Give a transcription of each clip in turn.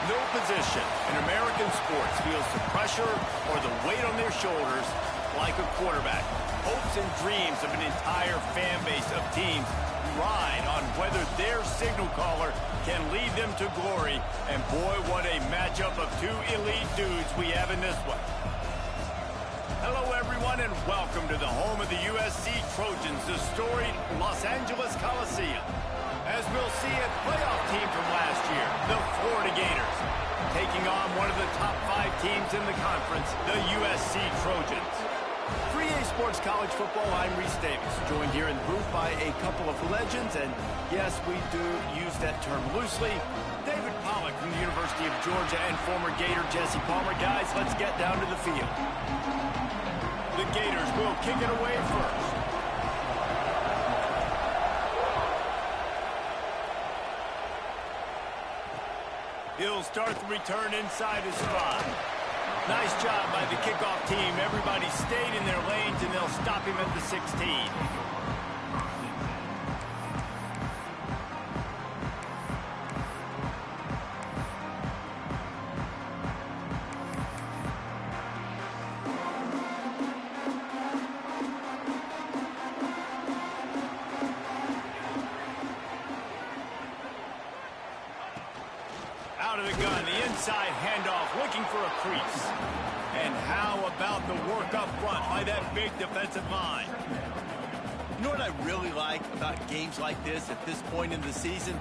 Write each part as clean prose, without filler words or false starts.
No position in American sports feels the pressure or the weight on their shoulders like a quarterback. Hopes and dreams of an entire fan base of teams ride on whether their signal caller can lead them to glory. And boy, what a matchup of two elite dudes we have in this one. Hello, everyone, and welcome to the home of the USC Trojans, the storied Los Angeles Coliseum. As we'll see, a playoff team from last year, the Florida Gators, taking on one of the top 5 teams in the conference, the USC Trojans. 3A Sports College Football, I'm Reese Davis, joined here in the booth by a couple of legends, and yes, we do use that term loosely. David Pollack from the University of Georgia and former Gator Jesse Palmer. Guys, let's get down to the field. The Gators will kick it away first. He'll start the return inside his 5. Nice job by the kickoff team. Everybody stayed in their lanes, and they'll stop him at the 16. Out of the gun, the inside handoff, looking for a crease. And how about the work up front by that big defensive line? You know what I really like about games like this at this point in the season?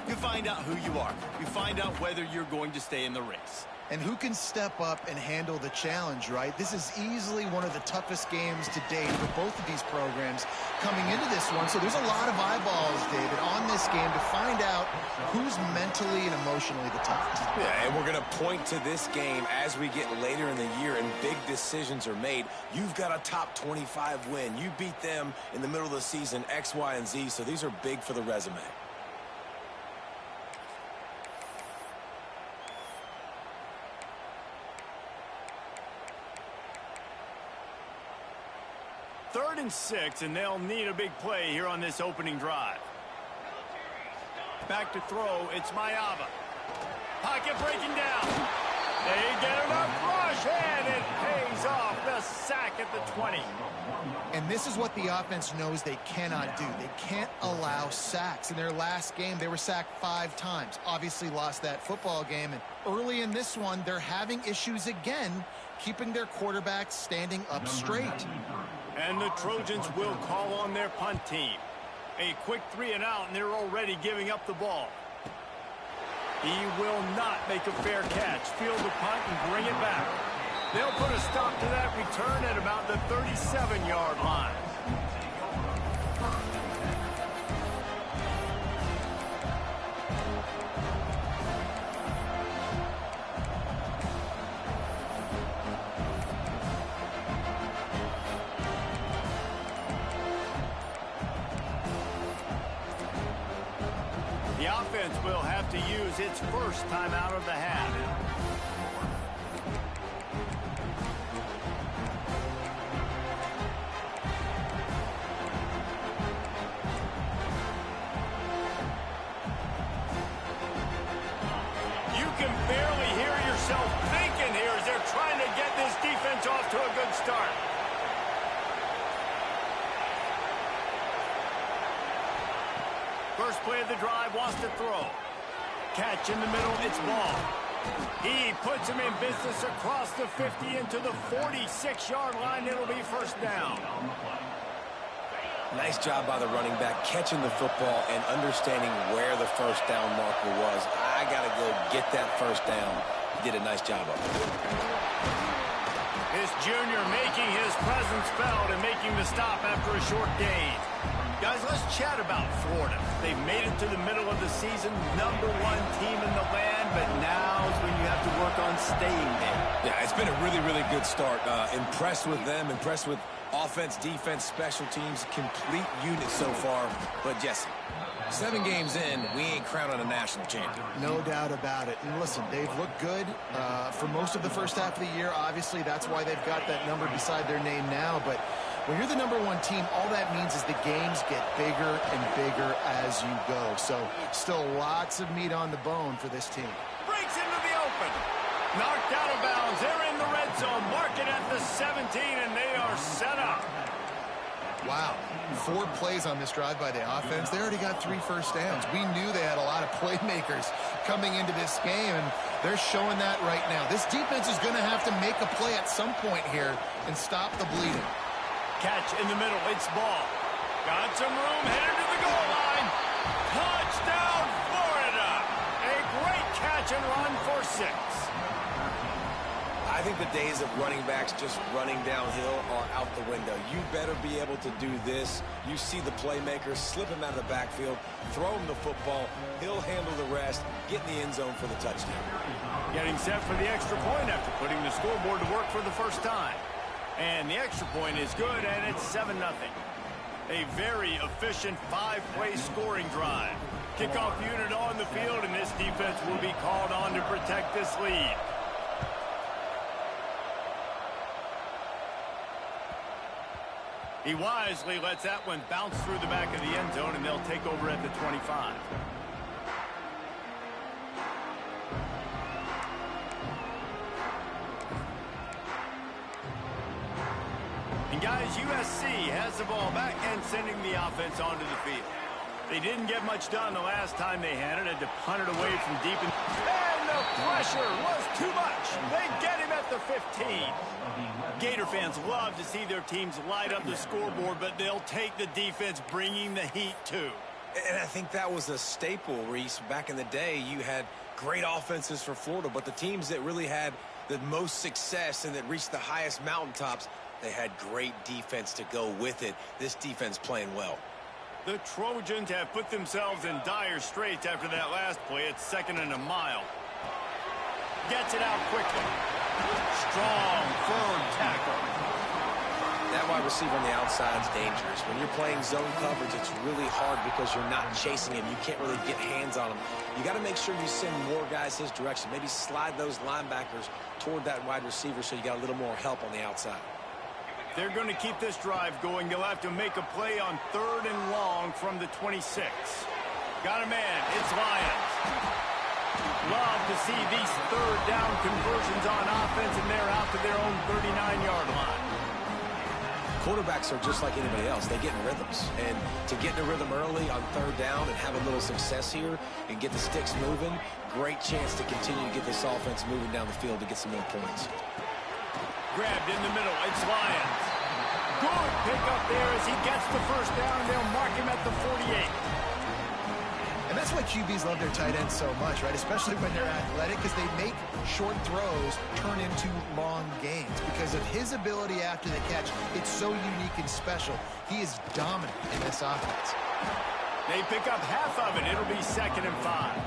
You find out who you are. You find out whether you're going to stay in the race. And who can step up and handle the challenge, right? This is easily one of the toughest games to date for both of these programs coming into this one. So there's a lot of eyeballs, David, on this game to find out who's mentally and emotionally the toughest. Yeah, and we're going to point to this game as we get later in the year and big decisions are made. You've got a top 25 win. You beat them in the middle of the season, X, Y, and Z, so these are big for the resume. Third and 6, and they'll need a big play here on this opening drive. Back to throw, it's Mayava. Pocket breaking down. They get him up rush, and it pays off the sack at the 20. And this is what the offense knows they cannot do. They can't allow sacks. In their last game, they were sacked 5 times. Obviously lost that football game. And early in this one, they're having issues again, keeping their quarterback standing up straight. And the Trojans will call on their punt team. A quick 3 and out, and they're already giving up the ball. He will not make a fair catch. Field the punt and bring it back. They'll put a stop to that return at about the 37-yard line. The offense will have to use its first time out of the half. You can barely hear yourself thinking here as they're trying to get this defense off to a good start. First play of the drive, wants to throw. Catch in the middle, it's ball. He puts him in business across the 50 into the 46-yard line. It'll be first down. Nice job by the running back, catching the football and understanding where the first down marker was. I got to go get that first down. He did a nice job of it. This junior making his presence felt and making the stop after a short gain. Guys, let's chat about Florida. They've made it to the middle of the season, #1 team in the land, but now is when you have to work on staying there. Yeah, it's been a really, really good start. Impressed with them, impressed with offense, defense, special teams, complete unit so far. But Jesse, 7 games in, we ain't crowning a national champion. No doubt about it. And listen, they've looked good for most of the first half of the year. Obviously, that's why they've got that number beside their name now. But when you're the #1 team, all that means is the games get bigger and bigger as you go. So still lots of meat on the bone for this team. Breaks into the Knocked out of bounds. They're in the red zone. Mark it at the 17, and they are set up. Wow. 4 plays on this drive by the offense. They already got 3 first downs. We knew they had a lot of playmakers coming into this game, and they're showing that right now. This defense is going to have to make a play at some point here and stop the bleeding. Catch in the middle. It's ball. Got some room. Headed to the goal line. Touchdown, Florida. A great catch and run for 6. I think the days of running backs just running downhill are out the window. You better be able to do this. You see the playmakers, slip him out of the backfield, throw him the football. He'll handle the rest, get in the end zone for the touchdown. Getting set for the extra point after putting the scoreboard to work for the first time. And the extra point is good, and it's 7-0. A very efficient 5-play scoring drive. Kickoff unit on the field, and this defense will be called on to protect this lead. He wisely lets that one bounce through the back of the end zone, and they'll take over at the 25. And guys, USC has the ball back and sending the offense onto the field. They didn't get much done the last time they had it. Had to punt it away from deep. And the pressure was too much. They get him at the 15. Gator fans love to see their teams light up the scoreboard, but they'll take the defense bringing the heat too. And I think that was a staple, Reese. Back in the day, you had great offenses for Florida, but the teams that really had the most success and that reached the highest mountaintops, they had great defense to go with it. This defense playing well. The Trojans have put themselves in dire straits after that last play. It's 2nd and a mile. Gets it out quickly. Strong, firm tackle. That wide receiver on the outside is dangerous. When you're playing zone coverage, it's really hard because you're not chasing him. You can't really get hands on him. You got to make sure you send more guys his direction. Maybe slide those linebackers toward that wide receiver so you got a little more help on the outside. They're going to keep this drive going. They'll have to make a play on 3rd and long from the 26. Got a man. It's Lions. Love to see these 3rd down conversions on offense, and they're out to their own 39-yard line. Quarterbacks are just like anybody else. They get in rhythms. And to get in a rhythm early on 3rd down and have a little success here and get the sticks moving, great chance to continue to get this offense moving down the field to get some more points. Grabbed in the middle. It's Lions. Good pick up there as he gets the 1st down, and they'll mark him at the 48. And that's why QBs love their tight ends so much, right? Especially when they're athletic, because they make short throws turn into long gains. Because of his ability after the catch, it's so unique and special. He is dominant in this offense. They pick up half of it. It'll be 2nd and 5.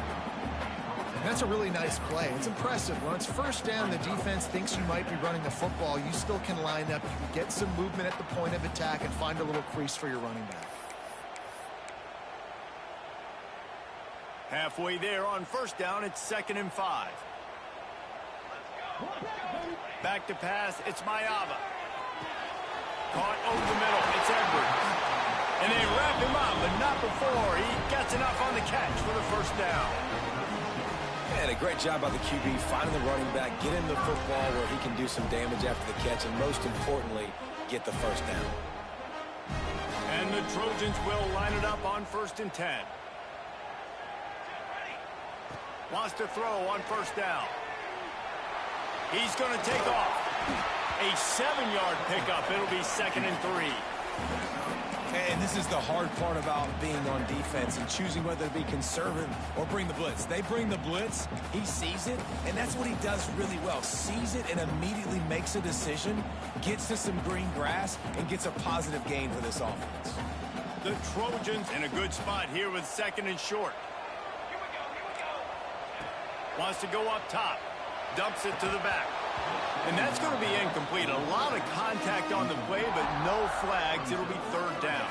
And that's a really nice play. It's impressive. When it's 1st down, the defense thinks you might be running the football. You still can line up. You can get some movement at the point of attack and find a little crease for your running back. Halfway there on 1st down, it's 2nd and 5. Back to pass, it's Mayava. Caught over the middle, it's Edwards. And they wrap him up, but not before he gets enough on the catch for the 1st down. And a great job by the QB finding the running back, get him the football where he can do some damage after the catch, and most importantly, get the 1st down. And the Trojans will line it up on 1st and 10. Wants to throw on 1st down. He's going to take off. A 7-yard pickup. It'll be 2nd and 3. And this is the hard part about being on defense and choosing whether to be conservative or bring the blitz. They bring the blitz, he sees it, and that's what he does really well. Sees it and immediately makes a decision, gets to some green grass, and gets a positive gain for this offense. The Trojans in a good spot here with 2nd and short. Wants to go up top. Dumps it to the back. And that's going to be incomplete. A lot of contact on the play, but no flags. It'll be 3rd down.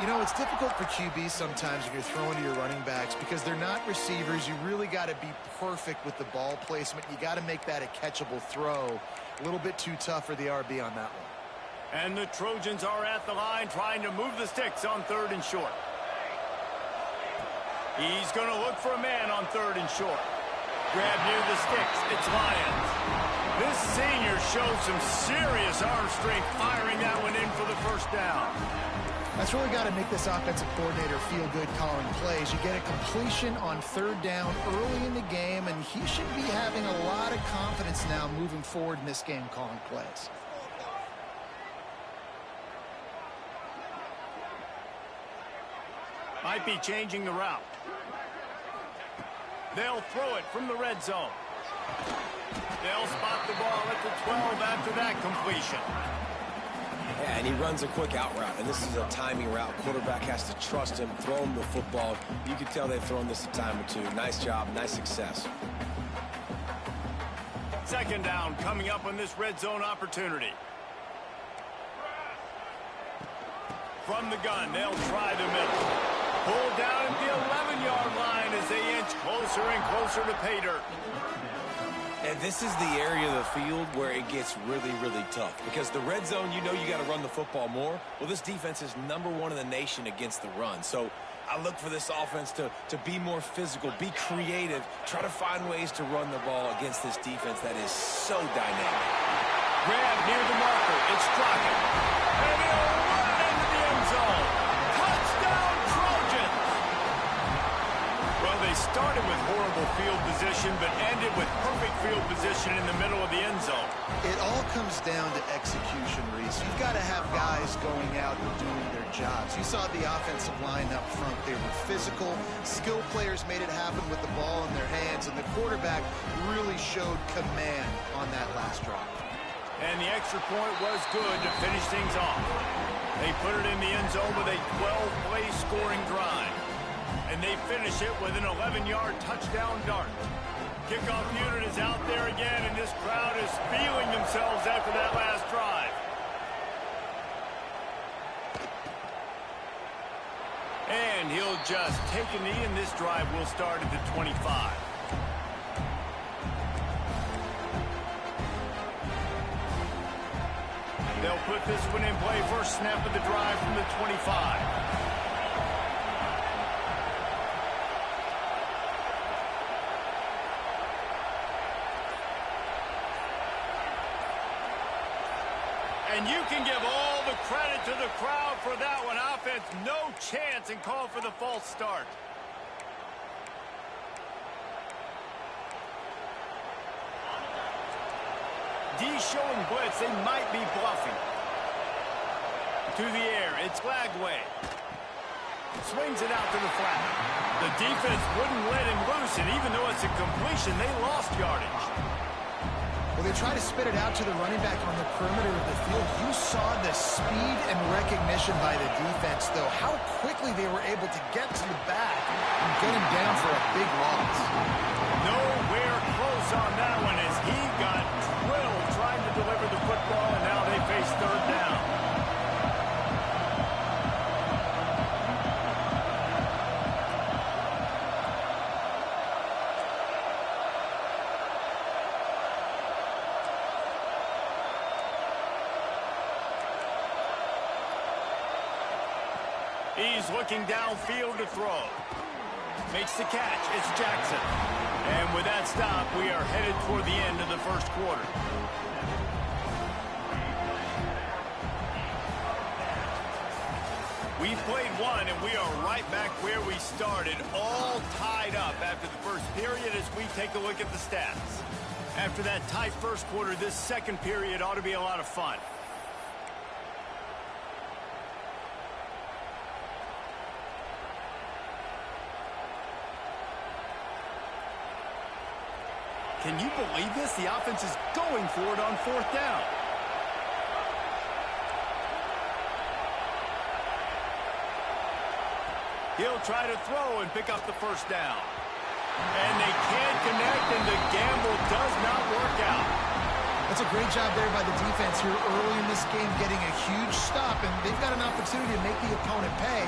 You know, it's difficult for QBs sometimes when you're throwing to your running backs because they're not receivers. You really got to be perfect with the ball placement. You got to make that a catchable throw. A little bit too tough for the RB on that one. And the Trojans are at the line trying to move the sticks on 3rd and short. He's going to look for a man on 3rd and short. Grab near the sticks. It's Lions. This senior shows some serious arm strength firing that one in for the first down. That's really got to make this offensive coordinator feel good calling plays. You get a completion on third down early in the game, and he should be having a lot of confidence now moving forward in this game calling plays. Might be changing the route. They'll throw it from the red zone. They'll spot the ball at the 12 after that completion. Yeah, and he runs a quick out route, and this is a timing route. Quarterback has to trust him, throw him the football. You can tell they've thrown this a time or two. Nice job, nice success. Second down coming up on this red zone opportunity. From the gun, they'll try the middle. Pulled down at the 11-yard line as they inch closer and closer to pay dirt. And this is the area of the field where it gets really, really tough. Because the red zone, you know you got to run the football more. Well, this defense is #1 in the nation against the run. So I look for this offense to be more physical, be creative, try to find ways to run the ball against this defense that is so dynamic. Grab near the marker. It's Crockett. And he'll run into the end zone. Touchdown, Trojans! Well, they started with horrible field position, but ended with perfect field position in the middle of the end zone. It all comes down to execution, Reese. You've got to have guys going out and doing their jobs. You saw the offensive line up front. They were physical. Skill players made it happen with the ball in their hands, and the quarterback really showed command on that last drive. And the extra point was good to finish things off. They put it in the end zone with a 12-play scoring drive. And they finish it with an 11-yard touchdown dart. Kickoff unit is out there again, and this crowd is feeling themselves after that last drive. And he'll just take a knee, and this drive will start at the 25. They'll put this one in play. First snap of the drive from the 25. And you can give all the credit to the crowd for that one. Offense, no chance, and call for the false start. D showing blitz. They might be bluffing. To the air. It's Lagway. Swings it out to the flat. The defense wouldn't let him loose, and even though it's a completion, they lost yardage. Well, they try to spit it out to the running back on the perimeter of the field. You saw the speed and recognition by the defense, though. How quickly they were able to get to the back and get him down for a big loss. Nowhere close on that one as he got drilled trying to deliver the football, and now they face third down. He's looking downfield to throw. Makes the catch. It's Jackson. And with that stop, we are headed toward the end of the first quarter. We've played one, and we are right back where we started, all tied up after the first period as we take a look at the stats. After that tight first quarter, this second period ought to be a lot of fun. Can you believe this? The offense is going for it on fourth down. He'll try to throw and pick up the first down. And they can't connect, and the gamble does not work out. That's a great job there by the defense here early in this game, getting a huge stop, and they've got an opportunity to make the opponent pay.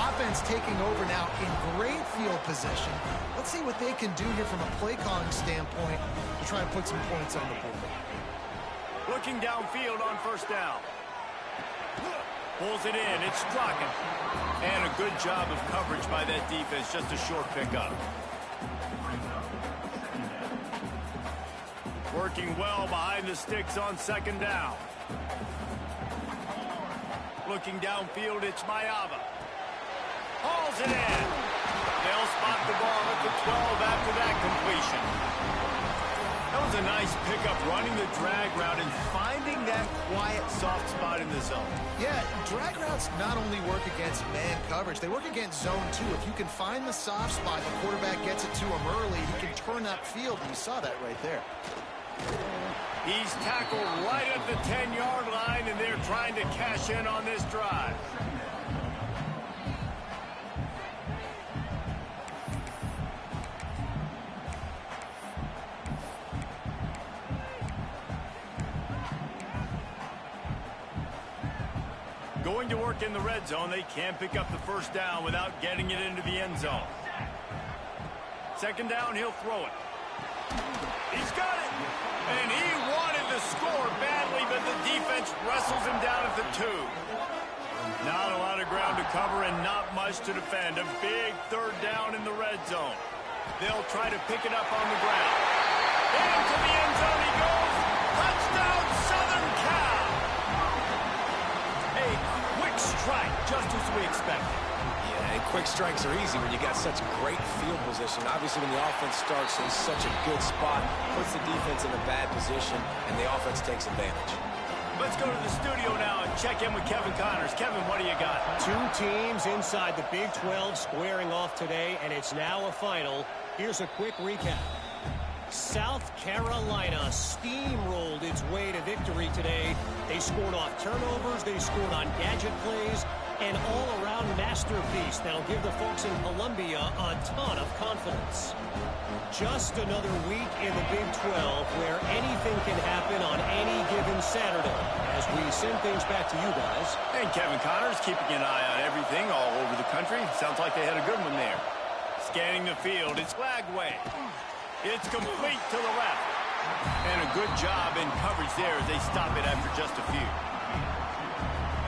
Offense taking over now in great field position. Let's see what they can do here from a play calling standpoint to try to put some points on the board. Looking downfield on first down. Pulls it in. It's Crockett. And a good job of coverage by that defense. Just a short pickup. Working well behind the sticks on second down. Looking downfield, it's Mayava. Hauls it in. They'll spot the ball at the 12 after that completion. That was a nice pickup, running the drag route and finding that quiet, soft spot in the zone. Yeah, drag routes not only work against man coverage, they work against zone too. If you can find the soft spot, the quarterback gets it to him early, he can turn that field, and you saw that right there. He's tackled right at the 10-yard line, and they're trying to cash in on this drive. Going to work in the red zone, they can't pick up the first down without getting it into the end zone. Second down, he'll throw it. He's got it! And he wanted to score badly, but the defense wrestles him down at the 2. Not a lot of ground to cover and not much to defend. A big third down in the red zone. They'll try to pick it up on the ground. Into the end zone he goes. Touchdown, Southern Cal! A quick strike, just as we expected. Yeah, and quick strikes are easy when you got such great field position. Obviously, when the offense starts in such a good spot, puts the defense in a bad position, and the offense takes advantage. Let's go to the studio now and check in with Kevin Connors. Kevin, what do you got? Two teams inside the Big 12 squaring off today, and it's now a final. Here's a quick recap. South Carolina steamrolled its way to victory today. They scored off turnovers, they scored on gadget plays, an all-around masterpiece that'll give the folks in Columbia a ton of confidence. Just another week in the Big 12 where anything can happen on any given Saturday. As we send things back to you guys. And Kevin Connors keeping an eye on everything all over the country. Sounds like they had a good one there. Scanning the field, it's Flagway. It's complete to the left. And a good job in coverage there as they stop it after just a few.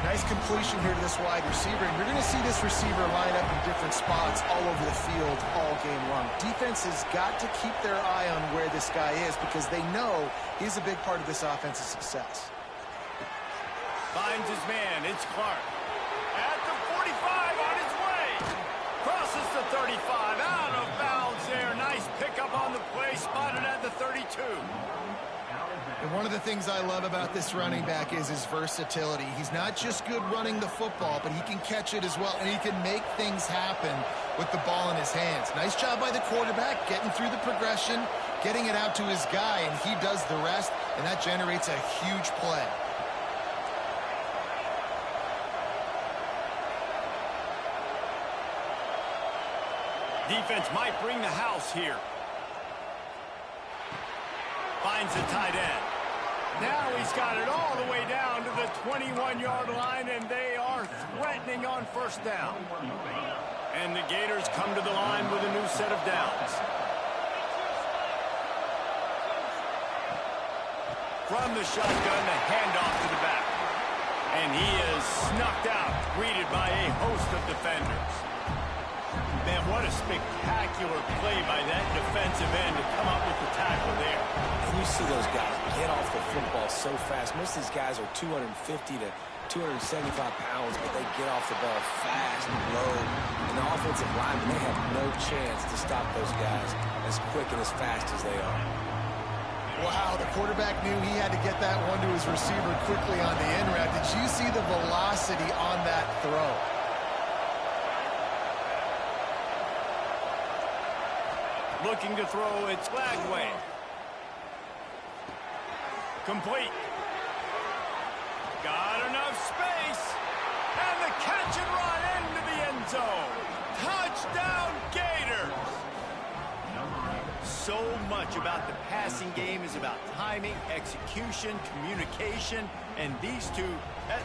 Nice completion here to this wide receiver, and you're going to see this receiver line up in different spots all over the field all game long. Defense has got to keep their eye on where this guy is because they know he's a big part of this offense's success. Finds his man, it's Clark. At the 45 on his way. Crosses the 35, out of bounds there. Nice pickup on the play, spotted at the 32. And one of the things I love about this running back is his versatility. He's not just good running the football, but he can catch it as well, and he can make things happen with the ball in his hands. Nice job by the quarterback, getting through the progression, getting it out to his guy, and he does the rest, and that generates a huge play. Defense might bring the house here. Finds the tight end. Now he's got it all the way down to the 21-yard line, and they are threatening on first down. And the Gators come to the line with a new set of downs. From the shotgun, the handoff to the back. And he is snuffed out, greeted by a host of defenders. Man, what a spectacular play by that defensive end to come up with the tackle there. And you see those guys get off the football so fast. Most of these guys are 250 to 275 pounds, but they get off the ball fast and low. And the offensive linemen, they have no chance to stop those guys as quick and as fast as they are. Wow, the quarterback knew he had to get that one to his receiver quickly on the in route. Did you see the velocity on that throw? Looking to throw, it's Flagway. Complete. Got enough space. And the catch and run into the end zone. Touchdown, Gators. So much about the passing game is about timing, execution, communication, and these two,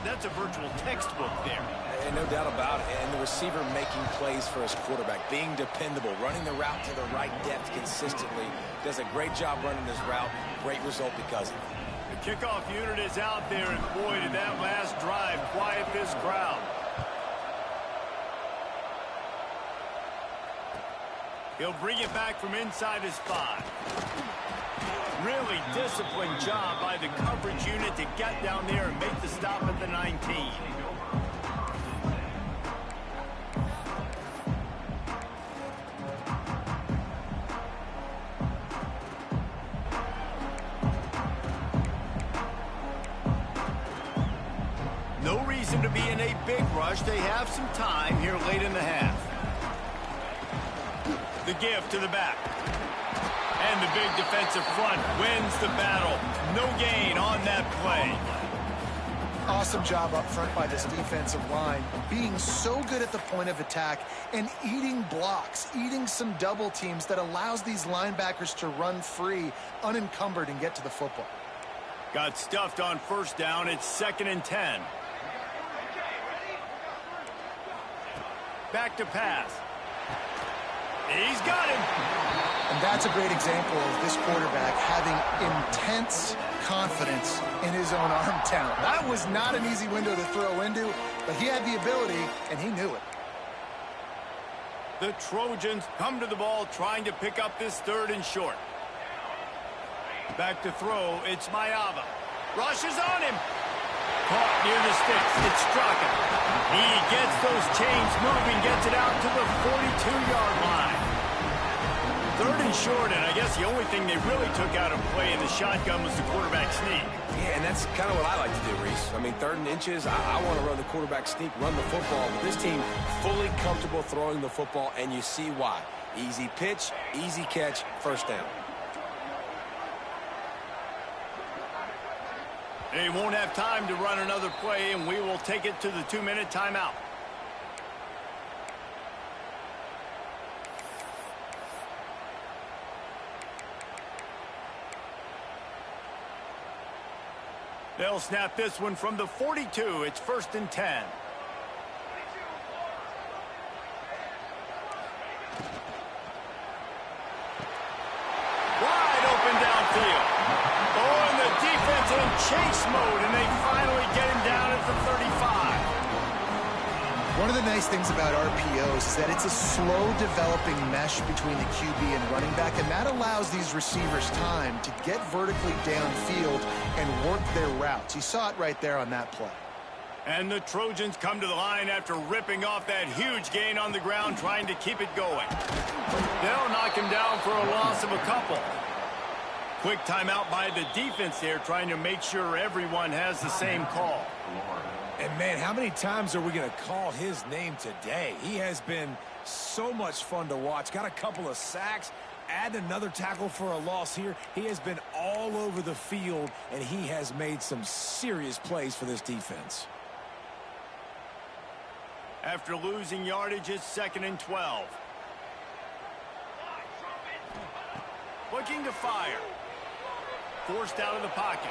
that's a virtual textbook there. And no doubt about it. And the receiver making plays for his quarterback, being dependable, running the route to the right depth consistently. Does a great job running this route. Great result because of it. The kickoff unit is out there, and boy, did that last drive quiet this crowd. He'll bring it back from inside his 5. Really disciplined job by the coverage unit to get down there and make the stop at the 19. No reason to be in a big rush. They have some time here late in the half. The give to the back. And the big defensive front wins the battle. No gain on that play. Awesome job up front by this defensive line, being so good at the point of attack and eating blocks, eating some double teams that allows these linebackers to run free, unencumbered, and get to the football. Got stuffed on first down. It's 2nd and 10. Back to pass. He's got him. And that's a great example of this quarterback having intense confidence in his own arm talent. That was not an easy window to throw into, but he had the ability, and he knew it. The Trojans come to the ball trying to pick up this 3rd and short. Back to throw. It's Mayava. Rushes on him. Caught near the sticks. It's struck him. He gets those chains moving, gets it out to the 42-yard line. 3rd and short, and I guess the only thing they really took out of play in the shotgun was the quarterback sneak. Yeah, and that's kind of what I like to do, Reese. I mean, 3rd and inches, I want to run the quarterback sneak, run the football. But this team fully comfortable throwing the football, and you see why. Easy pitch, easy catch, first down. They won't have time to run another play, and we will take it to the 2-minute timeout. They'll snap this one from the 42. It's 1st and 10. Wide open downfield. Oh, and the defense in chase mode, and they finally get him down at the 35. One of the nice things about RPOs is that it's a slow-developing mesh between the QB and running back, and that allows these receivers time to get vertically downfield and work their routes. You saw it right there on that play. And the Trojans come to the line after ripping off that huge gain on the ground, trying to keep it going. They'll knock him down for a loss of a couple. Quick timeout by the defense there, trying to make sure everyone has the same call. And, man, how many times are we going to call his name today? He has been so much fun to watch. Got a couple of sacks. Add another tackle for a loss here. He has been all over the field, and he has made some serious plays for this defense. After losing yardage, it's 2nd and 12. Looking to fire. Forced out of the pocket.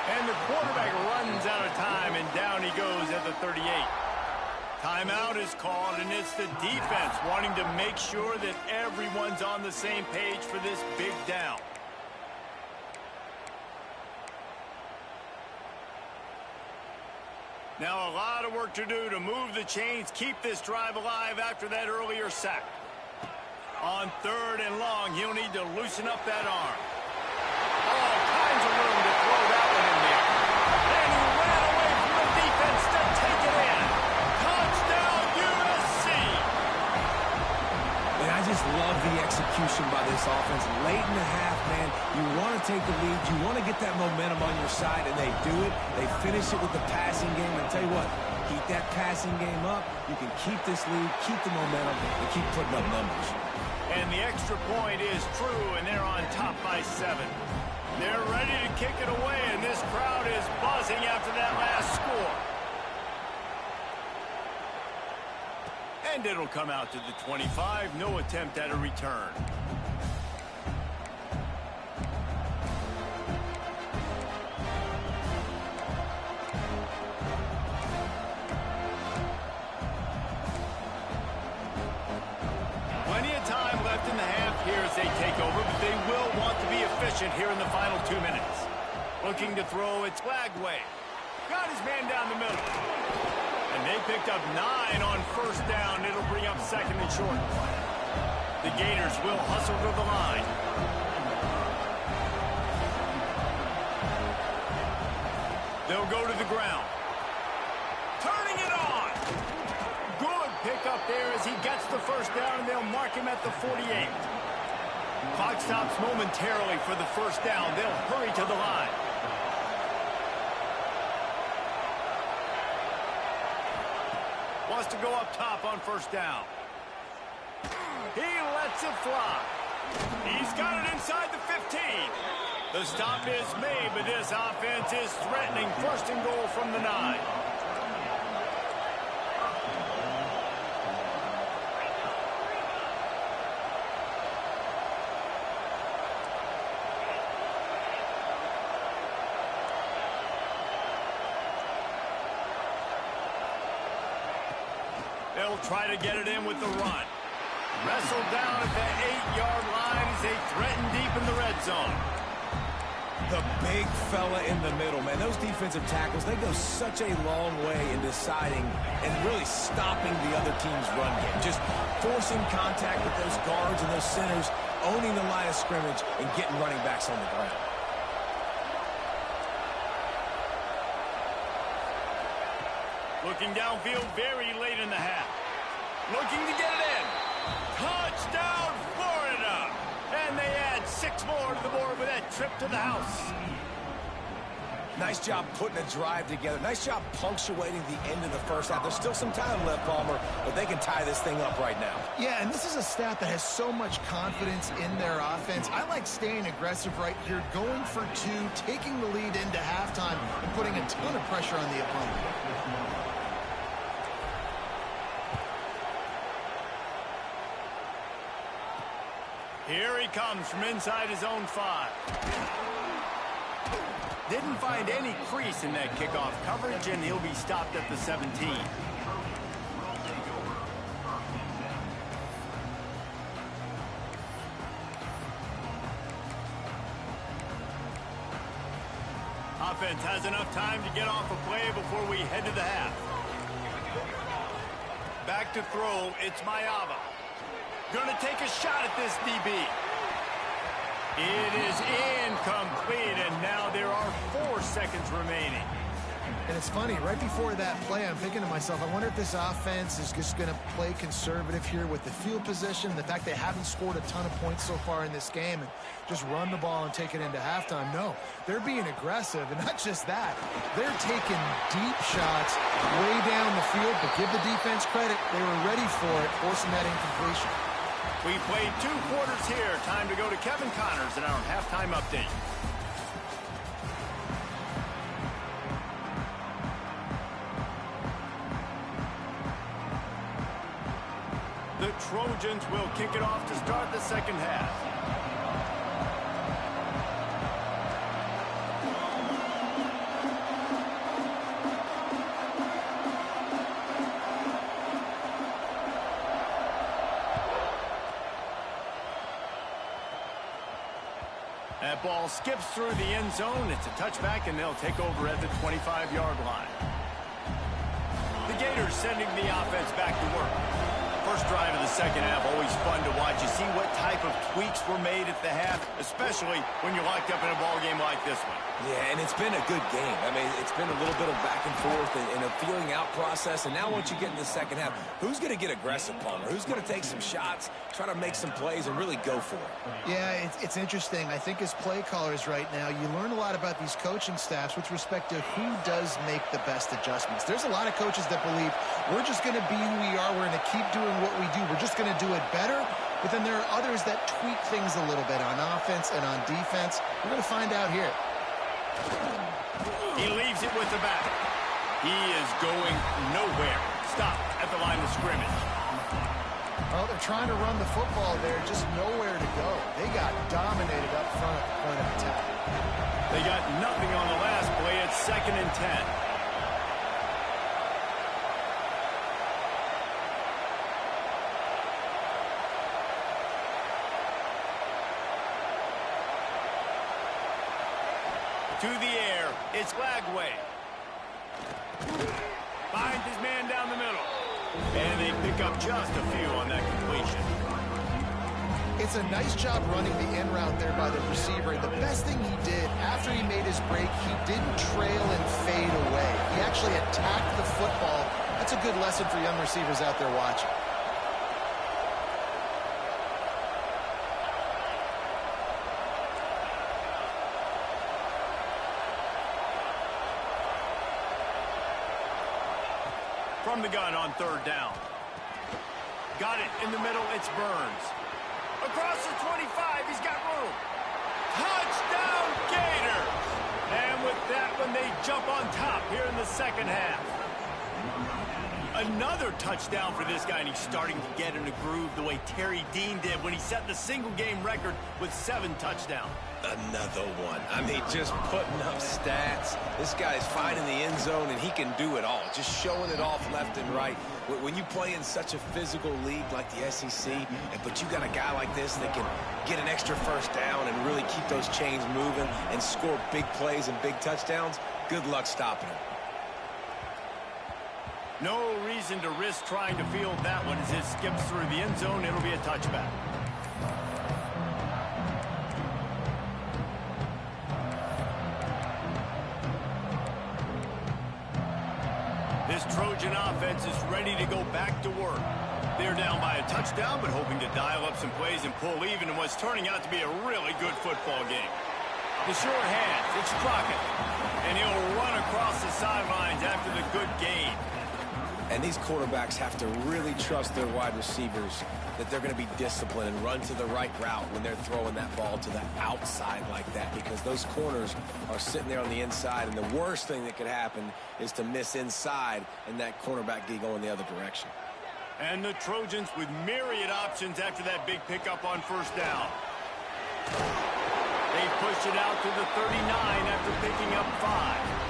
And the quarterback runs out of time, and down he goes at the 38. Timeout is called, and it's the defense wanting to make sure that everyone's on the same page for this big down. Now a lot of work to do to move the chains, keep this drive alive after that earlier sack. On 3rd and long, he'll need to loosen up that arm. All kinds of room to throw that one in there. And he ran away from the defense to take it in. Touchdown, USC! And I just love the execution by this offense. Late in the half, man, you want to take the lead. You want to get that momentum on your side, and they do it. They finish it with the passing game. And tell you what, keep that passing game up. You can keep this lead, keep the momentum, and keep putting up numbers. And the extra point is true, and they're on top by 7. They're ready to kick it away, and this crowd is buzzing after that last score. And it'll come out to the 25. No attempt at a return. Plenty of time left in the half here as they take over, but they will want to be efficient here in the final 2 minutes. Looking to throw, it's Flagway. Got his man down the middle. And they picked up 9 on first down. It'll bring up 2nd and short. The Gators will hustle to the line. They'll go to the ground. Turning it on. Good pickup there as he gets the first down, and they'll mark him at the 48. Clock stops momentarily for the first down. They'll hurry to the line. Wants to go up top on first down. He lets it fly. He's got it inside the 15. The stop is made, but this offense is threatening. First and goal from the 9. They'll try to get it in with the run. Wrestled down at the 8-yard line as they threaten deep in the red zone. The big fella in the middle, man. Those defensive tackles, they go such a long way in deciding and really stopping the other team's run game. Just forcing contact with those guards and those centers, owning the line of scrimmage, and getting running backs on the ground. Looking downfield very late in the half. Looking to get it in. Touchdown, Florida! And they add 6 more to the board with that trip to the house. Nice job putting a drive together. Nice job punctuating the end of the first half. There's still some time left, Palmer, but they can tie this thing up right now. Yeah, and this is a staff that has so much confidence in their offense. I like staying aggressive right here, going for 2, taking the lead into halftime, and putting a ton of pressure on the opponent. Here he comes from inside his own 5. Didn't find any crease in that kickoff coverage, and he'll be stopped at the 17. Offense has enough time to get off a play before we head to the half. Back to throw, it's Mayava. Gonna take a shot at this DB. It is incomplete, and now there are 4 seconds remaining. And it's funny, right before that play, I'm thinking to myself, I wonder if this offense is just going to play conservative here with the field position, the fact they haven't scored a ton of points so far in this game, and just run the ball and take it into halftime. No, they're being aggressive, and not just that. They're taking deep shots way down the field, but give the defense credit. They were ready for it, forcing that incompletion. We played 2 quarters here. Time to go to Kevin Connors in our halftime update. The Trojans will kick it off to start the second half. That ball skips through the end zone. It's a touchback, and they'll take over at the 25-yard line. The Gators sending the offense back to work. First drive of the second half, always fun to watch. You see what type of tweaks were made at the half, especially when you're locked up in a ball game like this one. Yeah, and it's been a good game. I mean, it's been a little bit of back and forth and a feeling out process. And now once you get in the second half, who's going to get aggressive, Palmer? Who's going to take some shots, try to make some plays, and really go for it? Yeah, it's interesting. I think as play callers right now, you learn a lot about these coaching staffs with respect to who does make the best adjustments. There's a lot of coaches that believe we're just going to be who we are. We're going to keep doing what we do. We're just going to do it better. But then there are others that tweak things a little bit on offense and on defense. We're going to find out here. He leaves it with the back. He is going nowhere. Stop at the line of scrimmage. Well, they're trying to run the football there, just nowhere to go. They got dominated up front at the point of attack. They got nothing on the last play. It's 2nd and 10. To the air, it's Lagway. Finds his man down the middle. And they pick up just a few on that completion. It's a nice job running the in route there by the receiver. And the best thing he did after he made his break, he didn't trail and fade away. He actually attacked the football. That's a good lesson for young receivers out there watching. From the gun on third down. Got it in the middle. It's Burns. Across the 25. He's got room. Touchdown, Gators. And with that one, they jump on top here in the second half. Another touchdown for this guy, and he's starting to get in a groove the way Terry Dean did when he set the single-game record with 7 touchdowns. Another one. I mean, just putting up stats. This guy's finding the end zone, and he can do it all. Just showing it off left and right. When you play in such a physical league like the SEC, but you got a guy like this that can get an extra first down and really keep those chains moving and score big plays and big touchdowns, good luck stopping him. No reason to risk trying to field that one as it skips through the end zone. It'll be a touchback. This Trojan offense is ready to go back to work. They're down by a touchdown, but hoping to dial up some plays and pull even in what's turning out to be a really good football game. The sure hands, it's Crockett, and he'll run across the sidelines after the good gain. And these quarterbacks have to really trust their wide receivers that they're going to be disciplined and run to the right route when they're throwing that ball to the outside like that, because those corners are sitting there on the inside, and the worst thing that could happen is to miss inside and that cornerback be going the other direction. And the Trojans with myriad options after that big pickup on first down. They push it out to the 39 after picking up 5.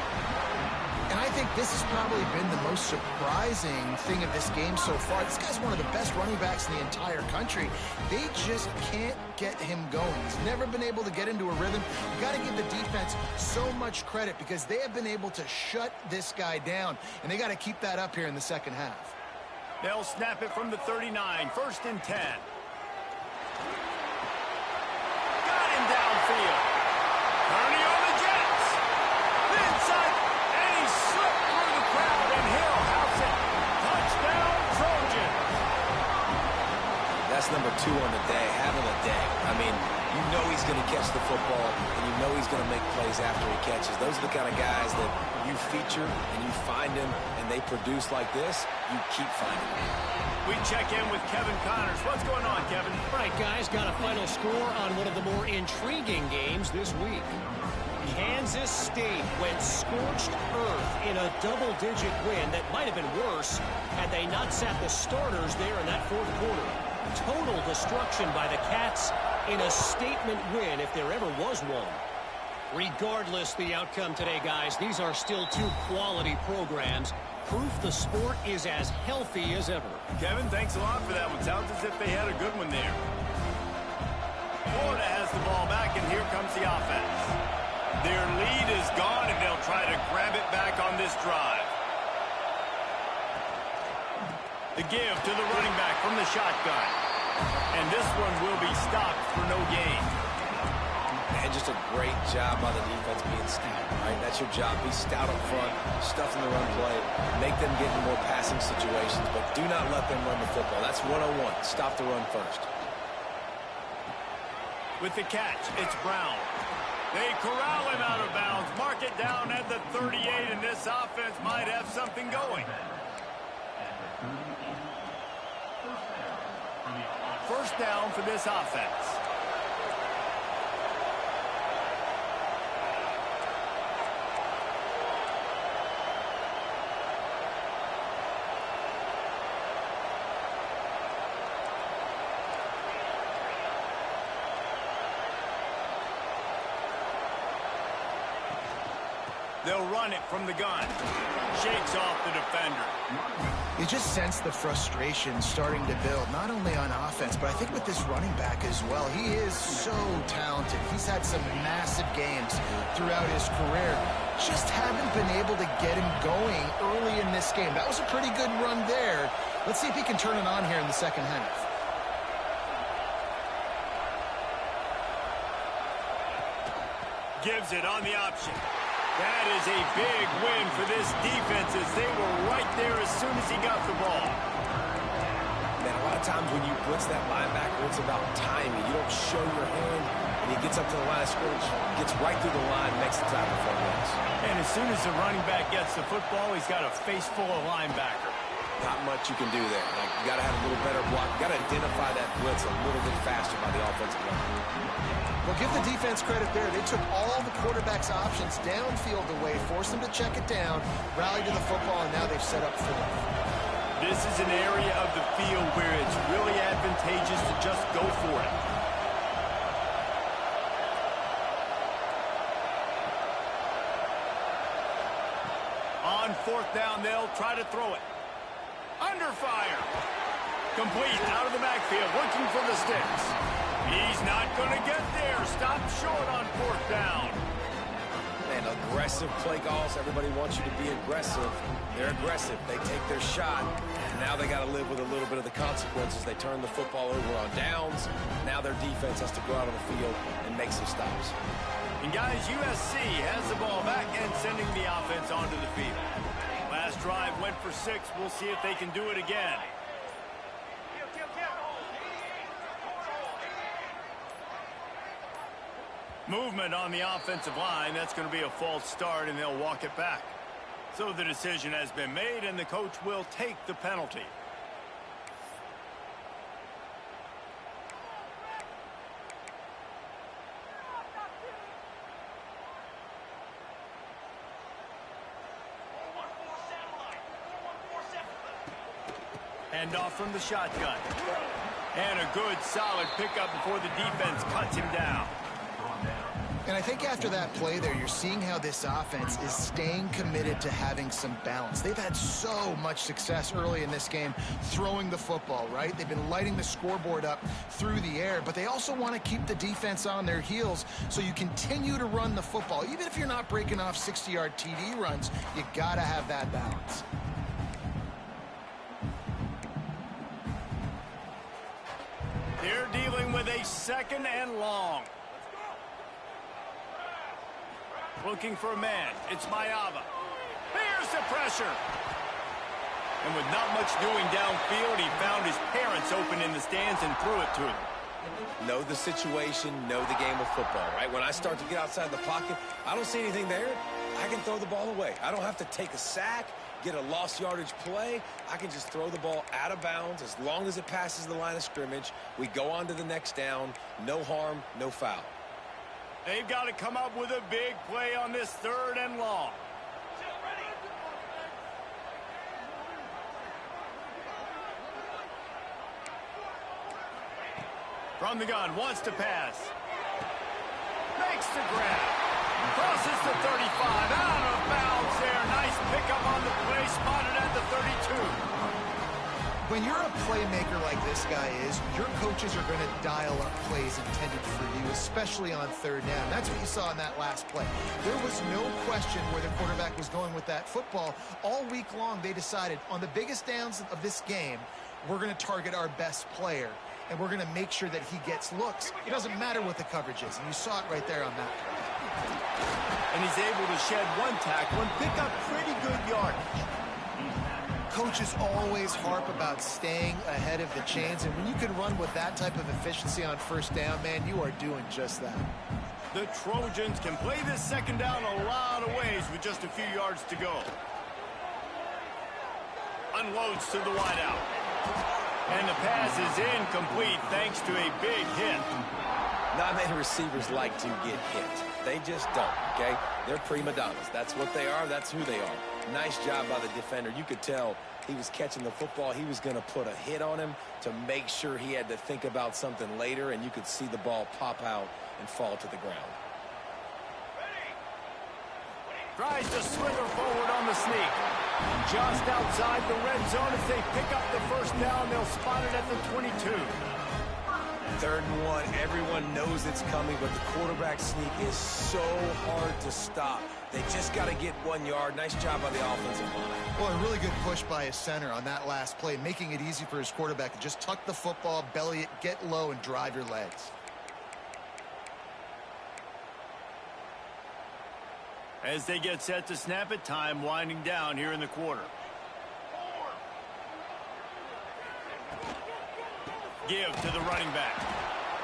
And I think this has probably been the most surprising thing of this game so far. This guy's one of the best running backs in the entire country. They just can't get him going. He's never been able to get into a rhythm. You got to give the defense so much credit because they have been able to shut this guy down, and they got to keep that up here in the second half. They'll snap it from the 39, 1st and 10. Got him downfield. Kearney on the Jets. Inside. Slipped through the crowd, and he'll house it. Touchdown, Trojan. That's number 2 on the day, having a day. I mean, you know he's going to catch the football, and you know he's going to make plays after he catches. Those are the kind of guys that you feature, and you find them, and they produce like this, you keep finding them. We check in with Kevin Connors. What's going on, Kevin? All right, guys, got a final score on one of the more intriguing games this week. Kansas State went scorched earth in a double-digit win that might have been worse had they not sat the starters there in that fourth quarter. Total destruction by the Cats in a statement win if there ever was one. Regardless the outcome today, guys, these are still 2 quality programs. Proof the sport is as healthy as ever. Kevin, thanks a lot for that one. Sounds as if they had a good one there. Florida has the ball back, and here comes the offense. Their lead is gone, and they'll try to grab it back on this drive. The give to the running back from the shotgun. And this one will be stopped for no gain. And just a great job by the defense being stout, right? That's your job. Be stout up front, stuff in the run play, make them get in more passing situations, but do not let them run the football. That's 101. Stop the run first. With the catch, it's Brown. They corral him out of bounds, mark it down at the 38, and this offense might have something going. First down for this offense. They'll run it from the gun. Shakes off the defender. You just sense the frustration starting to build, not only on offense, but I think with this running back as well. He is so talented. He's had some massive games throughout his career. Just haven't been able to get him going early in this game. That was a pretty good run there. Let's see if he can turn it on here in the second half. Gives it on the option. That is a big win for this defense as they were right there as soon as he got the ball. Man, a lot of times when you blitz that linebacker, it's about timing. You don't show your hand, and he gets up to the line of scrimmage, gets right through the line, makes the tackle for him. And as soon as the running back gets the football, he's got a face full of linebacker. Not much you can do there. Like, you got to have a little better block. You got to identify that blitz a little bit faster by the offensive line. Well, give the defense credit there. They took all the quarterback's options downfield away, forced them to check it down, rallied to the football, and now they've set up fourth. This is an area of the field where it's really advantageous to just go for it. On fourth down, they'll try to throw it. Under fire. Complete out of the backfield, looking for the sticks. He's not going to get there. Stopped short on fourth down. Man, aggressive play calls. Everybody wants you to be aggressive. They're aggressive. They take their shot. Now they got to live with a little bit of the consequences. They turn the football over on downs. Now their defense has to go out on the field and make some stops. And guys, USC has the ball back and sending the offense onto the field. Last drive went for 6. We'll see if they can do it again. Movement on the offensive line. That's going to be a false start, and they'll walk it back. So the decision has been made, and the coach will take the penalty. Hand off from the shotgun. And a good, solid pickup before the defense cuts him down. And I think after that play there, you're seeing how this offense is staying committed to having some balance. They've had so much success early in this game throwing the football, right? They've been lighting the scoreboard up through the air, but they also want to keep the defense on their heels so you continue to run the football. Even if you're not breaking off 60-yard TD runs, you got to have that balance. They're dealing with a second and long. Looking for a man. It's Mayava. There's the pressure. And with not much doing downfield, he found his parents open in the stands and threw it to him. Know the situation, know the game of football, right? When I start to get outside the pocket, I don't see anything there. I can throw the ball away. I don't have to take a sack, get a lost yardage play. I can just throw the ball out of bounds as long as it passes the line of scrimmage. We go on to the next down. No harm, no foul. They've got to come up with a big play on this third and long. From the gun, wants to pass. Makes the grab. Crosses the 35. Out of bounds there. Nice pickup on the play. Spotted at the 32. When you're a playmaker like this guy is, your coaches are going to dial up plays intended for you, especially on third down. That's what you saw in that last play. There was no question where the quarterback was going with that football. All week long, they decided on the biggest downs of this game, we're going to target our best player, and we're going to make sure that he gets looks. It doesn't matter what the coverage is, and you saw it right there on that play. And he's able to shed one tackle and pick up pretty good yardage. Coaches always harp about staying ahead of the chains, and when you can run with that type of efficiency on first down, man, you are doing just that. The Trojans can play this second down a lot of ways with just a few yards to go. Unloads to the wideout. And the pass is incomplete thanks to a big hit. Not many receivers like to get hit. They just don't, okay? They're prima donnas. That's what they are. That's who they are. Nice job by the defender. You could tell he was catching the football. He was going to put a hit on him to make sure he had to think about something later, and you could see the ball pop out and fall to the ground. Tries to slither forward on the sneak. Just outside the red zone as they pick up the first down. They'll spot it at the 22. 3rd and 1. Everyone knows it's coming, but the quarterback sneak is so hard to stop. They just got to get 1 yard. Nice job by the offensive line. Well, a really good push by his center on that last play, making it easy for his quarterback to just tuck the football, belly it, get low, and drive your legs. As they get set to snap it, time winding down here in the quarter. Give to the running back.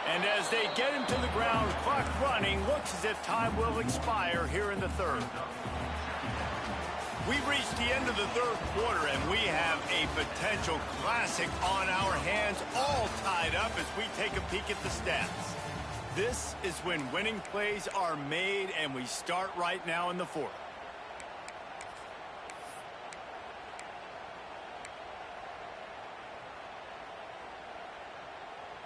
And as they get him to the ground, clock running, looks as if time will expire here in the third. We've reached the end of the third quarter, and we have a potential classic on our hands, all tied up as we take a peek at the stats. This is when winning plays are made, and we start right now in the fourth.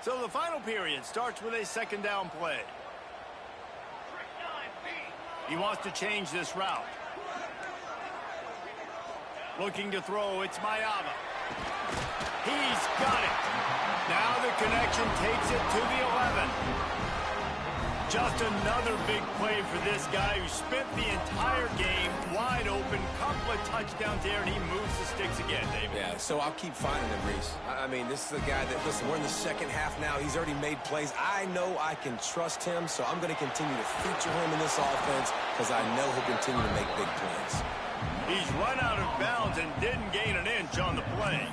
So the final period starts with a second down play. He wants to change this route. Looking to throw, it's Mayava. He's got it. Now the connection takes it to the 11. Just another big play for this guy who spent the entire game wide open. Couple of touchdowns there, and he moves the sticks again, David. Yeah, so I'll keep finding him, Reese. I mean, this is the guy that, listen, we're in the second half now. He's already made plays. I know I can trust him, so I'm going to continue to feature him in this offense because I know he'll continue to make big plays. He's run out of bounds and didn't gain an inch on the play.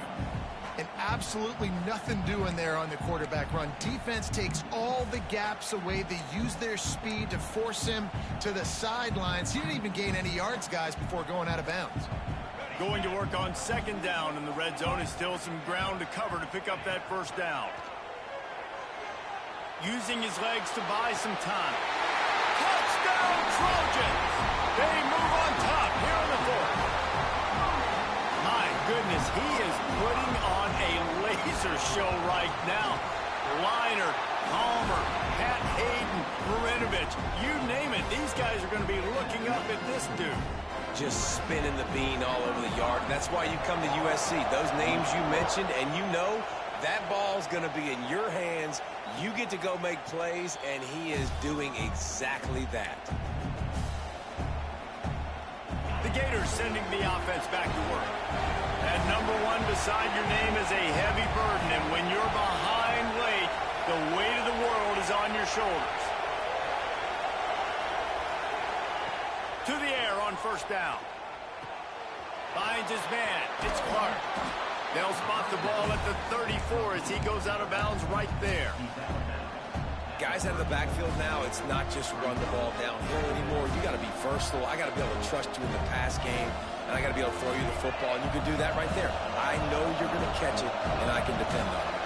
And absolutely nothing doing there on the quarterback run. Defense takes all the gaps away. They use their speed to force him to the sidelines. He didn't even gain any yards, guys, before going out of bounds. Going to work on second down in the red zone. Is still some ground to cover to pick up that first down. Using his legs to buy some time. Touchdown, Trojans! They move on top here in the fourth. My goodness, he is putting on a laser show right now. Liner, Palmer, Pat Hayden, Marinovich, you name it. These guys are going to be looking up at this dude. Just spinning the bean all over the yard. That's why you come to USC. Those names you mentioned, and you know that ball's going to be in your hands. You get to go make plays, and he is doing exactly that. The Gators sending the offense back to work. That number one beside your name is a heavy burden, and when you're behind late, the weight of the world is on your shoulders. To the air on first down. Finds his man. It's Clark. They'll spot the ball at the 34 as he goes out of bounds right there. Guys out of the backfield now, it's not just run the ball downhill anymore. You got to be versatile. I got to be able to trust you in the pass game, and I got to be able to throw you the football, and you can do that right there. I know you're going to catch it, and I can depend on it.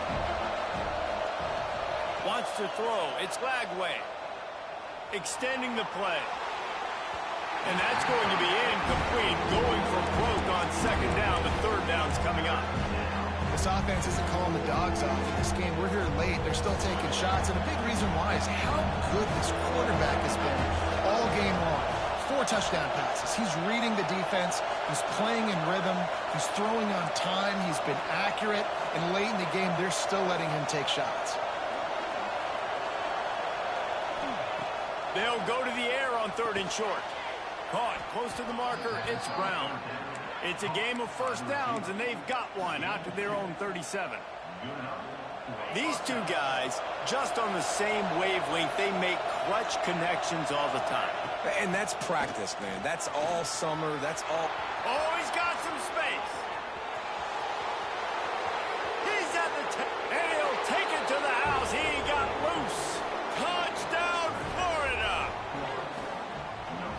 Wants to throw. It's Lagway. Extending the play. And that's going to be incomplete. Going for broke on second down. The third down's coming up. This offense isn't calling the dogs off in this game. We're here late. They're still taking shots. And a big reason why is how good this quarterback has been all game long. 4 touchdown passes. He's reading the defense. He's playing in rhythm. He's throwing on time. He's been accurate. And late in the game, they're still letting him take shots. They'll go to the air on third and short. Caught close to the marker. It's Brown. It's a game of first downs, and they've got one out to their own 37. These two guys, just on the same wavelength, they make clutch connections all the time. And that's practice, man. That's all summer. That's all. Oh, he's got some space. He's at the and he'll take it to the house. He got loose. Touchdown, Florida.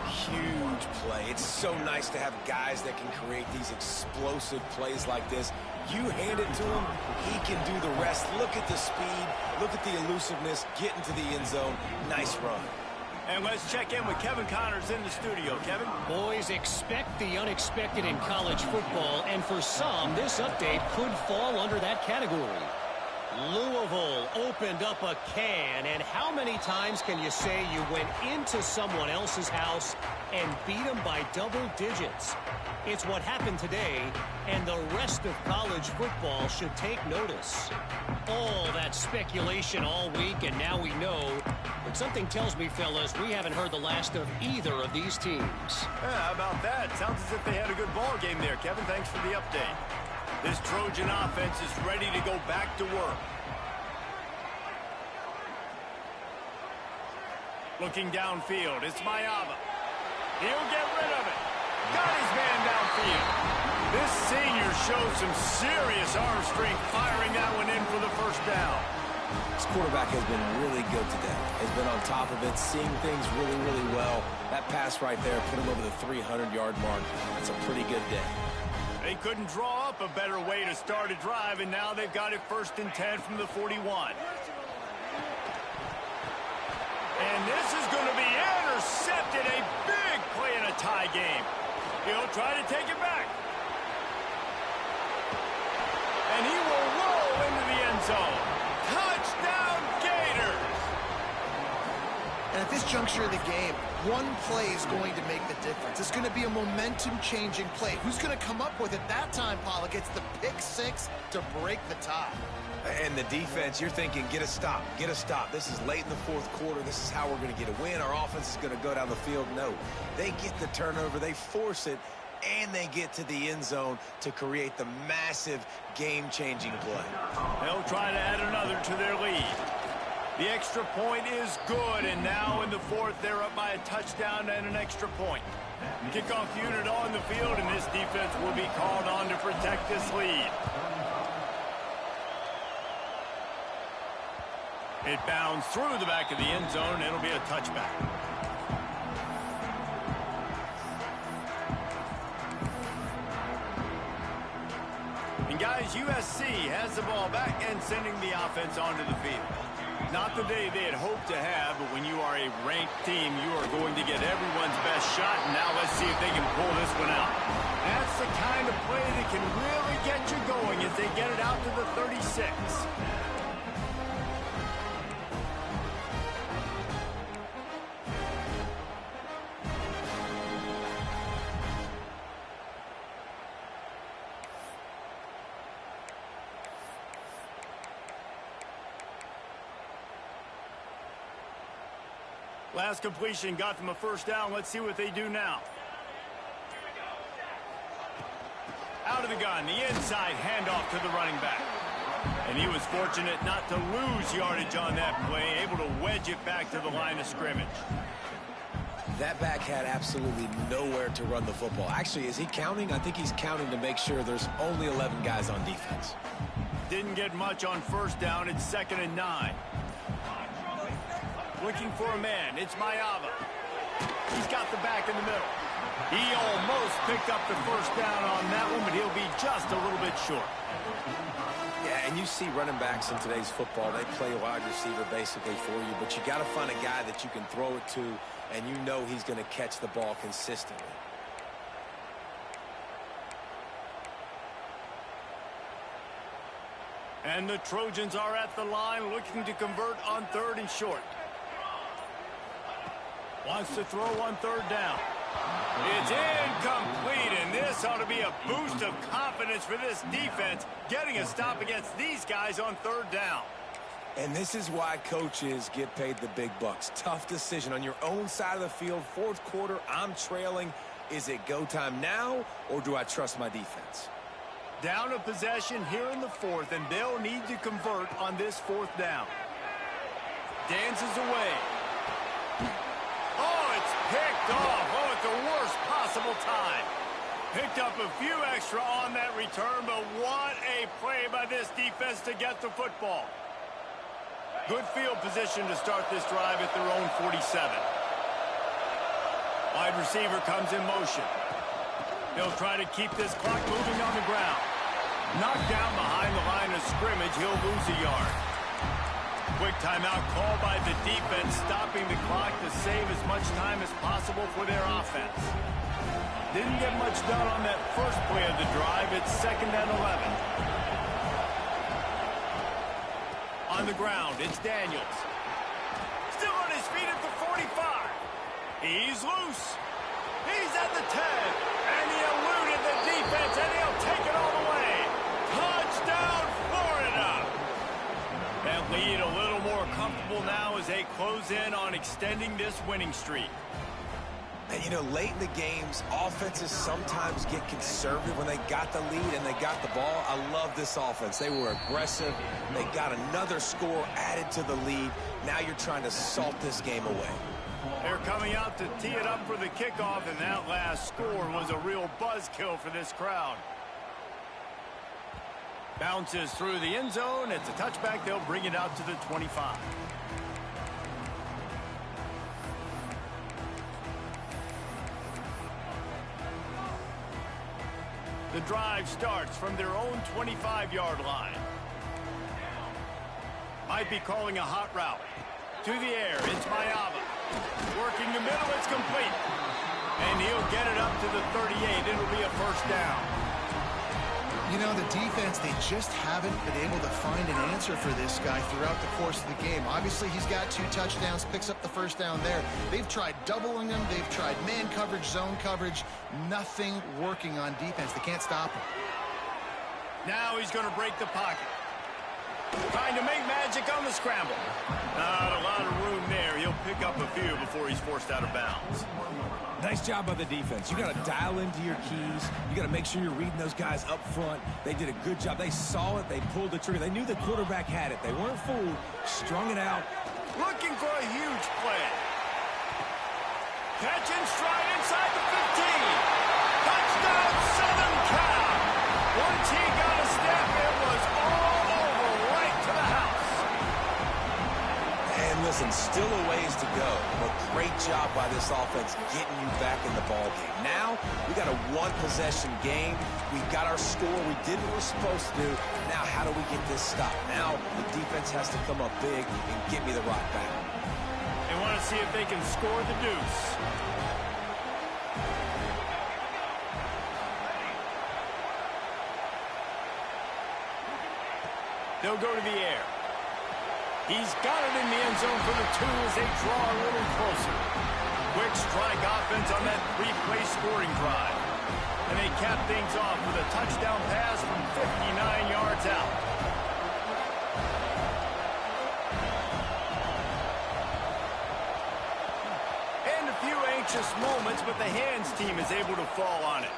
Huge play. It's so nice to have guys that can create these explosive plays like this. You hand it to him, he can do the rest. Look at the speed, look at the elusiveness, get into the end zone. Nice run. And let's check in with Kevin Connors in the studio. Kevin? Boys, expect the unexpected in college football, and for some, this update could fall under that category. Louisville opened up a can, and how many times can you say you went into someone else's house and beat them by double digits? It's what happened today, and the rest of college football should take notice. All that speculation all week, and now we know. But something tells me, fellas, we haven't heard the last of either of these teams. Yeah, how about that? Sounds as if they had a good ball game there, Kevin. Thanks for the update. This Trojan offense is ready to go back to work. Looking downfield, it's Mayava. He'll get rid of it. Got his man downfield. This senior shows some serious arm strength firing that one in for the first down. This quarterback has been really good today. Has been on top of it, seeing things really, really well. That pass right there put him over the 300-yard mark. That's a pretty good day. They couldn't draw up a better way to start a drive, and now they've got it 1st and 10 from the 41. And this is going to be intercepted. A big play in a tie game. He'll try to take it back. And he will roll into the end zone. Touchdown, Gators! And at this juncture of the game, one play is going to make the difference. It's going to be a momentum-changing play. Who's going to come up with it that time, Pollock? It's the pick six to break the tie. And the defense, you're thinking, get a stop, get a stop. This is late in the 4th quarter. This is how we're going to get a win. Our offense is going to go down the field. No, they get the turnover, they force it, and they get to the end zone to create the massive game-changing play. They'll try to add another to their lead. The extra point is good, and now in the 4th, they're up by a touchdown and an extra point. Kickoff unit on the field, and this defense will be called on to protect this lead. It bounds through the back of the end zone. It'll be a touchback. And guys, USC has the ball back and sending the offense onto the field. Not the day they had hoped to have, but when you are a ranked team, you are going to get everyone's best shot. And now let's see if they can pull this one out. That's the kind of play that can really get you going as they get it out to the 36. Last completion got them a 1st down. Let's see what they do now. Out of the gun, the inside handoff to the running back. And he was fortunate not to lose yardage on that play, able to wedge it back to the line of scrimmage. That back had absolutely nowhere to run the football. Actually, is he counting? I think he's counting to make sure there's only 11 guys on defense. Didn't get much on 1st down. It's 2nd and 9. Looking for a man. It's Mayava. He's got the back in the middle. He almost picked up the 1st down on that one, but he'll be just a little bit short. Yeah, and you see running backs in today's football, they play wide receiver basically for you, but you got to find a guy that you can throw it to, and you know he's going to catch the ball consistently. And the Trojans are at the line looking to convert on 3rd and short. Wants to throw on 3rd down. It's incomplete, and this ought to be a boost of confidence for this defense, getting a stop against these guys on 3rd down. And this is why coaches get paid the big bucks. Tough decision on your own side of the field. 4th quarter, I'm trailing. Is it go time now, or do I trust my defense? Down a possession here in the 4th, and they'll need to convert on this 4th down. Dances away. Oh, it's picked off. Oh, at the worst possible time. Picked up a few extra on that return, but what a play by this defense to get the football. Good field position to start this drive at their own 47. Wide receiver comes in motion. He'll try to keep this clock moving on the ground. Knocked down behind the line of scrimmage, he'll lose a yard. Quick timeout called by the defense, stopping the clock to save as much time as possible for their offense. Didn't get much done on that first play of the drive. It's 2nd and 11. On the ground, it's Daniels. Still on his feet at the 45. He's loose. He's at the 10. And he eluded the defense, and he'll take it all the way. Touchdown, Florida. That lead a little more comfortable now as they close in on extending this winning streak. And, you know, late in the games, offenses sometimes get conservative when they got the lead and they got the ball. I love this offense. They were aggressive. They got another score added to the lead. Now you're trying to salt this game away. They're coming out to tee it up for the kickoff, and that last score was a real buzzkill for this crowd. Bounces through the end zone. It's a touchback. They'll bring it out to the 25. The drive starts from their own 25-yard line. Might be calling a hot route. To the air, it's Mayava. Working the middle, it's complete. And he'll get it up to the 38. It'll be a first down. You know, the defense, they just haven't been able to find an answer for this guy throughout the course of the game. Obviously, he's got 2 touchdowns, picks up the first down there. They've tried doubling him. They've tried man coverage, zone coverage. Nothing working on defense. They can't stop him. Now he's going to break the pocket. Trying to make magic on the scramble. Not a lot of room there. He'll pick up a few before he's forced out of bounds. Nice job by the defense. You got to dial into your keys. You got to make sure you're reading those guys up front. They did a good job. They saw it. They pulled the trigger. They knew the quarterback had it. They weren't fooled. Strung it out. Looking for a huge play. Catch and stride inside the 15. Touchdown, Southern Cal. Once he got a step, it was all over right to the house. And listen, still a ways to go, but great job by this offense getting you back in the ball game. Now, we got a one-possession game. We got our score. We did what we're supposed to do. Now, how do we get this stopped? Now, the defense has to come up big and get me the rock back. They want to see if they can score the deuce. They'll go to the air. He's got it in the end zone for the 2 as they draw a little closer. Quick strike offense on that 3-play scoring drive. And they cap things off with a touchdown pass from 59 yards out. And a few anxious moments, but the hands team is able to fall on it.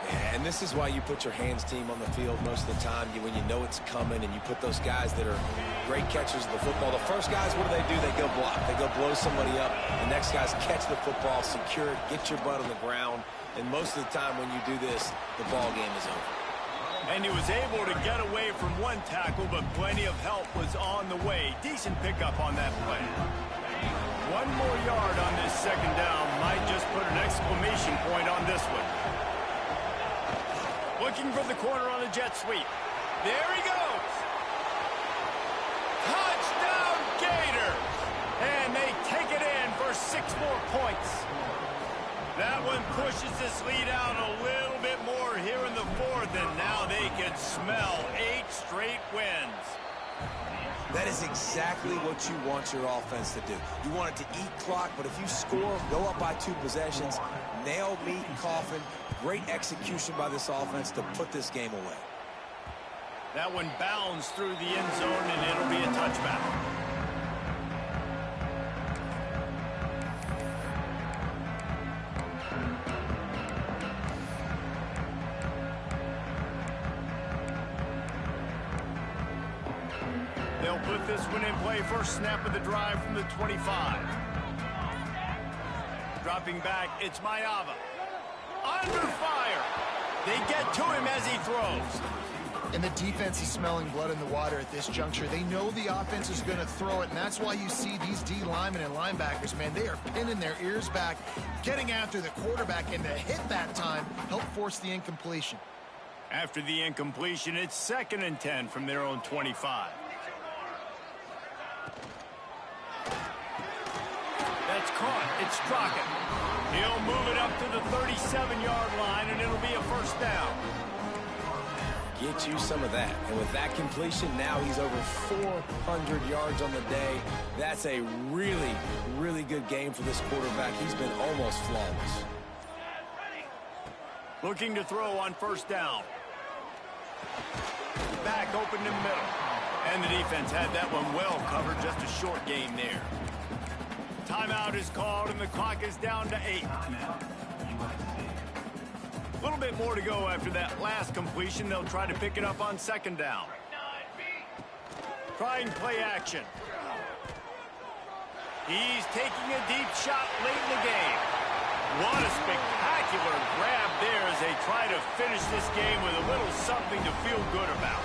Yeah, and this is why you put your hands team on the field most of the time when you know it's coming, and you put those guys that are great catchers of the football. The first guys, what do? They go block. They go blow somebody up. The next guys catch the football, secure it, get your butt on the ground. And most of the time when you do this, the ball game is over. And he was able to get away from one tackle, but plenty of help was on the way. Decent pickup on that play. 1 more yard on this second down might just put an exclamation point on this one. Looking for the corner on the jet sweep. There he goes. Touchdown Gators. And they take it in for 6 more points. That one pushes this lead out a little bit more here in the 4th, and now they can smell 8 straight wins. That is exactly what you want your offense to do. You want it to eat clock, but if you score, go up by 2 possessions, nail meat and coffin. Great execution by this offense to put this game away. That one bounds through the end zone, and it'll be a touchback. They'll put this one in play. First snap of the drive from the 25. Dropping back, it's Mayava. Under fire. They get to him as he throws. And the defense is smelling blood in the water at this juncture. They know the offense is going to throw it, and that's why you see these D linemen and linebackers, man, they are pinning their ears back, getting after the quarterback, and to hit that time, help force the incompletion. After the incompletion, it's 2nd and 10 from their own 25. That's caught. It's Strocken. He'll move it up to the 37-yard line, and it'll be a first down. Get you some of that. And with that completion, now he's over 400 yards on the day. That's a really, really good game for this quarterback. He's been almost flawless. Looking to throw on first down. Back open in the middle. And the defense had that one well covered. Just a short game there. Timeout is called, and the clock is down to 8. A little bit more to go after that last completion. They'll try to pick it up on second down. Trying play action. He's taking a deep shot late in the game. What a spectacular grab there as they try to finish this game with a little something to feel good about.